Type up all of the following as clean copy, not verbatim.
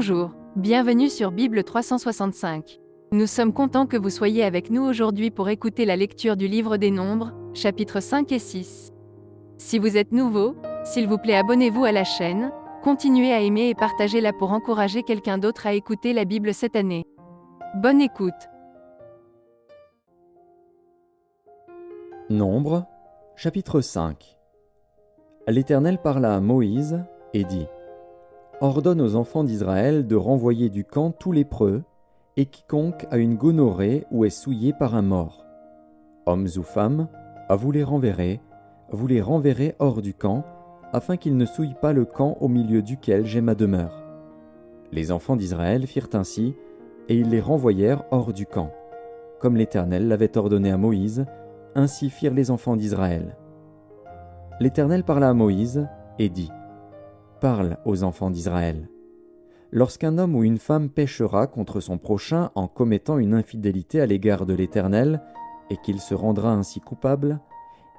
Bonjour, bienvenue sur Bible 365. Nous sommes contents que vous soyez avec nous aujourd'hui pour écouter la lecture du livre des Nombres, chapitres 5 et 6. Si vous êtes nouveau, s'il vous plaît abonnez-vous à la chaîne, continuez à aimer et partagez-la pour encourager quelqu'un d'autre à écouter la Bible cette année. Bonne écoute. Nombres, chapitre 5. L'Éternel parla à Moïse et dit : Ordonne aux enfants d'Israël de renvoyer du camp tout lépreux, et quiconque a une gonorrhée ou est souillé par un mort. Hommes ou femmes, vous les renverrez hors du camp, afin qu'ils ne souillent pas le camp au milieu duquel j'ai ma demeure. Les enfants d'Israël firent ainsi, et ils les renvoyèrent hors du camp. Comme l'Éternel l'avait ordonné à Moïse, ainsi firent les enfants d'Israël. L'Éternel parla à Moïse et dit : Parle aux enfants d'Israël. Lorsqu'un homme ou une femme péchera contre son prochain en commettant une infidélité à l'égard de l'Éternel, et qu'il se rendra ainsi coupable,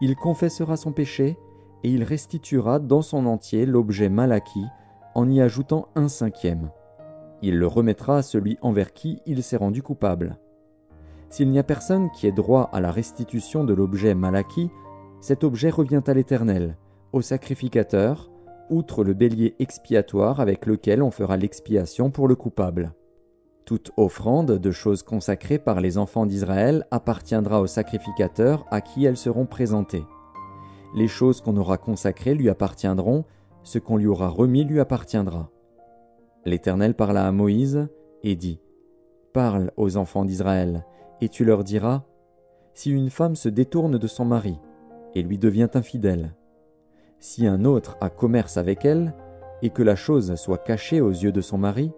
il confessera son péché, et il restituera dans son entier l'objet mal acquis, en y ajoutant 1/5. Il le remettra à celui envers qui il s'est rendu coupable. S'il n'y a personne qui ait droit à la restitution de l'objet mal acquis, cet objet revient à l'Éternel, au sacrificateur, outre le bélier expiatoire avec lequel on fera l'expiation pour le coupable. Toute offrande de choses consacrées par les enfants d'Israël appartiendra au sacrificateur à qui elles seront présentées. Les choses qu'on aura consacrées lui appartiendront, ce qu'on lui aura remis lui appartiendra. L'Éternel parla à Moïse et dit : Parle aux enfants d'Israël, et tu leur diras : Si une femme se détourne de son mari et lui devient infidèle, si un autre a commerce avec elle, et que la chose soit cachée aux yeux de son mari,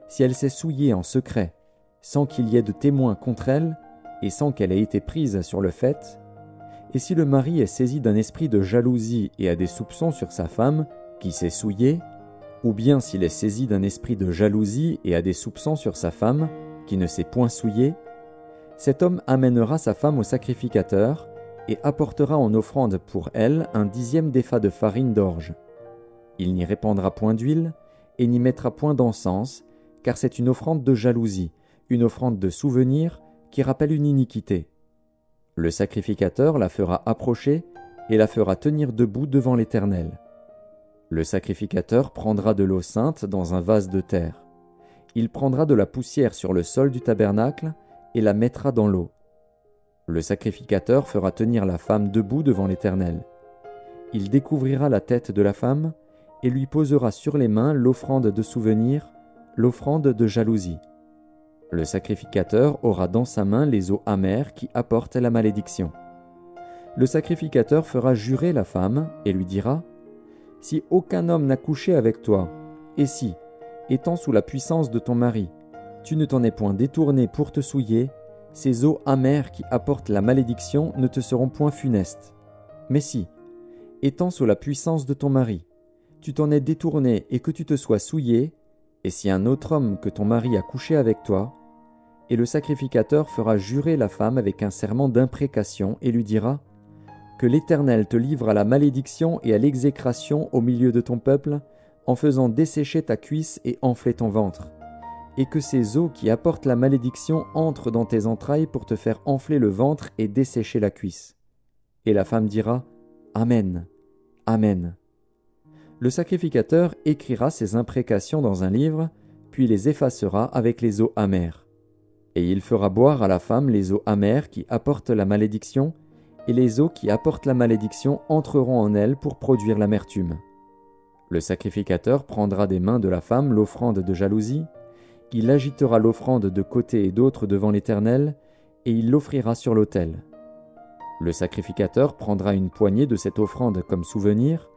si elle s'est souillée en secret, sans qu'il y ait de témoins contre elle, et sans qu'elle ait été prise sur le fait, et si le mari est saisi d'un esprit de jalousie et a des soupçons sur sa femme, qui s'est souillée, ou bien s'il est saisi d'un esprit de jalousie et a des soupçons sur sa femme, qui ne s'est point souillée, cet homme amènera sa femme au sacrificateur, et apportera en offrande pour elle 1/10 d'épha de farine d'orge. Il n'y répandra point d'huile, et n'y mettra point d'encens, car c'est une offrande de jalousie, une offrande de souvenir qui rappelle une iniquité. Le sacrificateur la fera approcher et la fera tenir debout devant l'Éternel. Le sacrificateur prendra de l'eau sainte dans un vase de terre. Il prendra de la poussière sur le sol du tabernacle et la mettra dans l'eau. Le sacrificateur fera tenir la femme debout devant l'Éternel. Il découvrira la tête de la femme et lui posera sur les mains l'offrande de souvenir, l'offrande de jalousie. Le sacrificateur aura dans sa main les eaux amères qui apportent la malédiction. Le sacrificateur fera jurer la femme et lui dira : Si aucun homme n'a couché avec toi, et si, étant sous la puissance de ton mari, tu ne t'en es point détourné pour te souiller, ces eaux amères qui apportent la malédiction ne te seront point funestes. Mais si, étant sous la puissance de ton mari, tu t'en es détourné et que tu te sois souillé, et si un autre homme que ton mari a couché avec toi, et le sacrificateur fera jurer la femme avec un serment d'imprécation et lui dira : Que l'Éternel te livre à la malédiction et à l'exécration au milieu de ton peuple, en faisant dessécher ta cuisse et enfler ton ventre, et que ces eaux qui apportent la malédiction entrent dans tes entrailles pour te faire enfler le ventre et dessécher la cuisse. Et la femme dira : Amen, Amen. Le sacrificateur écrira ces imprécations dans un livre, puis les effacera avec les eaux amères. Et il fera boire à la femme les eaux amères qui apportent la malédiction, et les eaux qui apportent la malédiction entreront en elle pour produire l'amertume. Le sacrificateur prendra des mains de la femme l'offrande de jalousie, il agitera l'offrande de côté et d'autre devant l'Éternel, et il l'offrira sur l'autel. Le sacrificateur prendra une poignée de cette offrande comme souvenir,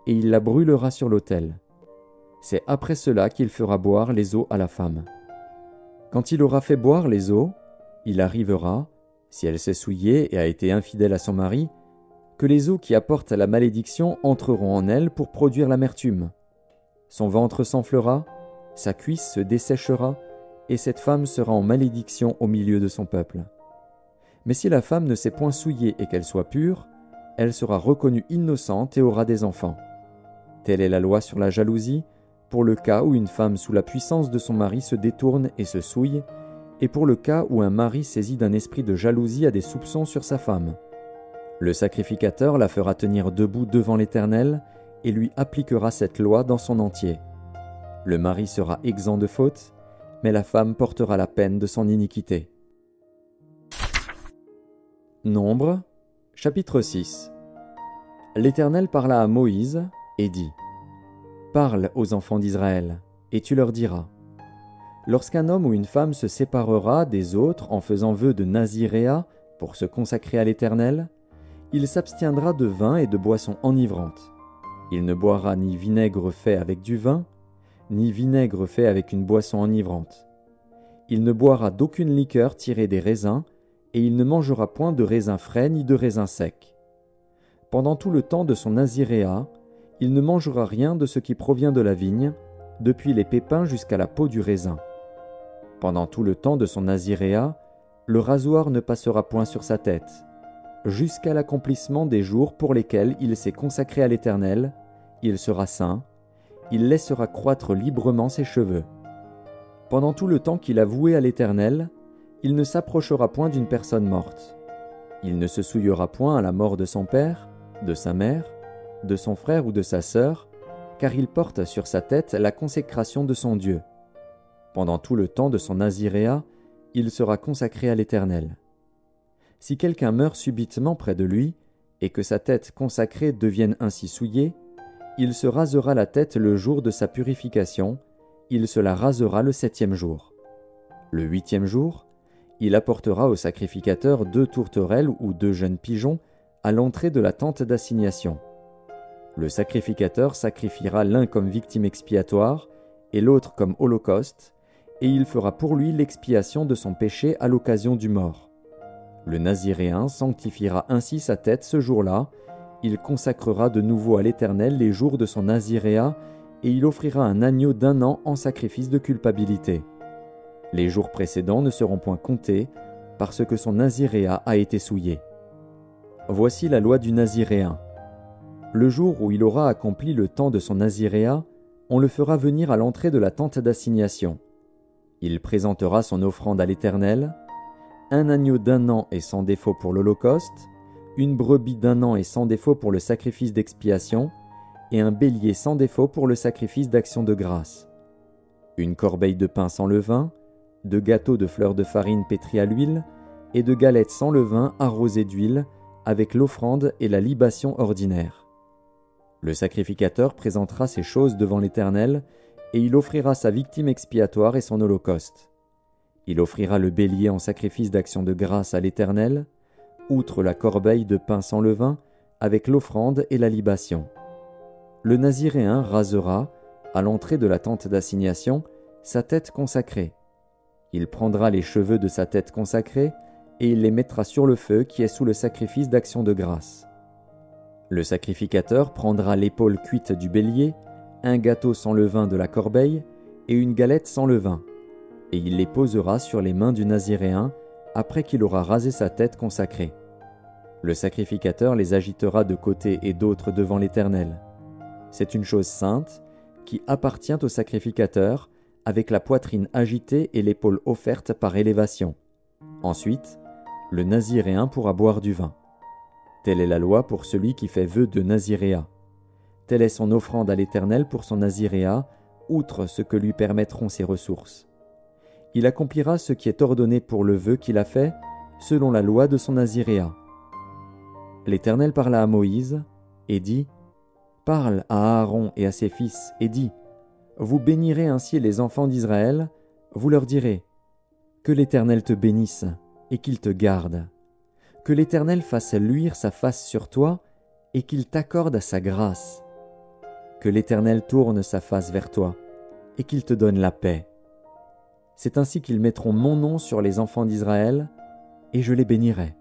et il la brûlera sur l'autel. C'est après cela qu'il fera boire les eaux à la femme. Quand il aura fait boire les eaux, il arrivera, si elle s'est souillée et a été infidèle à son mari, que les eaux qui apportent la malédiction entreront en elle pour produire l'amertume. Son ventre s'enflera, sa cuisse se desséchera, et cette femme sera en malédiction au milieu de son peuple. Mais si la femme ne s'est point souillée et qu'elle soit pure, elle sera reconnue innocente et aura des enfants. Telle est la loi sur la jalousie, pour le cas où une femme sous la puissance de son mari se détourne et se souille, et pour le cas où un mari saisi d'un esprit de jalousie a des soupçons sur sa femme. Le sacrificateur la fera tenir debout devant l'Éternel et lui appliquera cette loi dans son entier. Le mari sera exempt de faute, mais la femme portera la peine de son iniquité. Nombre, chapitre 6. L'Éternel parla à Moïse et dit : Parle aux enfants d'Israël, et tu leur diras : Lorsqu'un homme ou une femme se séparera des autres en faisant vœu de naziréat pour se consacrer à l'Éternel, il s'abstiendra de vin et de boissons enivrantes. Il ne boira ni vinaigre fait avec du vin, ni vinaigre fait avec une boisson enivrante. Il ne boira d'aucune liqueur tirée des raisins, et il ne mangera point de raisins frais ni de raisins secs. Pendant tout le temps de son naziréat, il ne mangera rien de ce qui provient de la vigne, depuis les pépins jusqu'à la peau du raisin. Pendant tout le temps de son naziréat, le rasoir ne passera point sur sa tête, jusqu'à l'accomplissement des jours pour lesquels il s'est consacré à l'Éternel, il sera saint, il laissera croître librement ses cheveux. Pendant tout le temps qu'il a voué à l'Éternel, il ne s'approchera point d'une personne morte. Il ne se souillera point à la mort de son père, de sa mère, de son frère ou de sa sœur, car il porte sur sa tête la consécration de son Dieu. Pendant tout le temps de son naziréat, il sera consacré à l'Éternel. Si quelqu'un meurt subitement près de lui, et que sa tête consacrée devienne ainsi souillée, il se rasera la tête le jour de sa purification, il se la rasera le 7e jour. Le 8e jour, il apportera au sacrificateur 2 tourterelles ou 2 jeunes pigeons à l'entrée de la tente d'assignation. Le sacrificateur sacrifiera l'un comme victime expiatoire et l'autre comme holocauste, et il fera pour lui l'expiation de son péché à l'occasion du mort. Le naziréen sanctifiera ainsi sa tête ce jour-là, il consacrera de nouveau à l'Éternel les jours de son naziréat, et il offrira un agneau d'1 an en sacrifice de culpabilité. Les jours précédents ne seront point comptés, parce que son naziréat a été souillé. Voici la loi du naziréen. Le jour où il aura accompli le temps de son naziréat, on le fera venir à l'entrée de la tente d'assignation. Il présentera son offrande à l'Éternel, un agneau d'1 an et sans défaut pour l'holocauste, une brebis d'1 an et sans défaut pour le sacrifice d'expiation, et un bélier sans défaut pour le sacrifice d'action de grâce. Une corbeille de pain sans levain, 2 gâteaux de fleurs de farine pétris à l'huile, et 2 galettes sans levain arrosées d'huile, avec l'offrande et la libation ordinaire. Le sacrificateur présentera ces choses devant l'Éternel, et il offrira sa victime expiatoire et son holocauste. Il offrira le bélier en sacrifice d'action de grâce à l'Éternel, outre la corbeille de pain sans levain, avec l'offrande et la libation. Le naziréen rasera, à l'entrée de la tente d'assignation, sa tête consacrée. Il prendra les cheveux de sa tête consacrée, et il les mettra sur le feu qui est sous le sacrifice d'action de grâce. Le sacrificateur prendra l'épaule cuite du bélier, un gâteau sans levain de la corbeille, et une galette sans levain, et il les posera sur les mains du naziréen, après qu'il aura rasé sa tête consacrée. Le sacrificateur les agitera de côté et d'autre devant l'Éternel. C'est une chose sainte, qui appartient au sacrificateur, avec la poitrine agitée et l'épaule offerte par élévation. Ensuite, le naziréen pourra boire du vin. Telle est la loi pour celui qui fait vœu de naziréat. Telle est son offrande à l'Éternel pour son naziréat, outre ce que lui permettront ses ressources. Il accomplira ce qui est ordonné pour le vœu qu'il a fait, selon la loi de son naziréat. L'Éternel parla à Moïse, et dit : Parle à Aaron et à ses fils, et dis : Vous bénirez ainsi les enfants d'Israël, vous leur direz : Que l'Éternel te bénisse, et qu'il te garde. Que l'Éternel fasse luire sa face sur toi, et qu'il t'accorde sa grâce. Que l'Éternel tourne sa face vers toi, et qu'il te donne la paix. C'est ainsi qu'ils mettront mon nom sur les enfants d'Israël, et je les bénirai.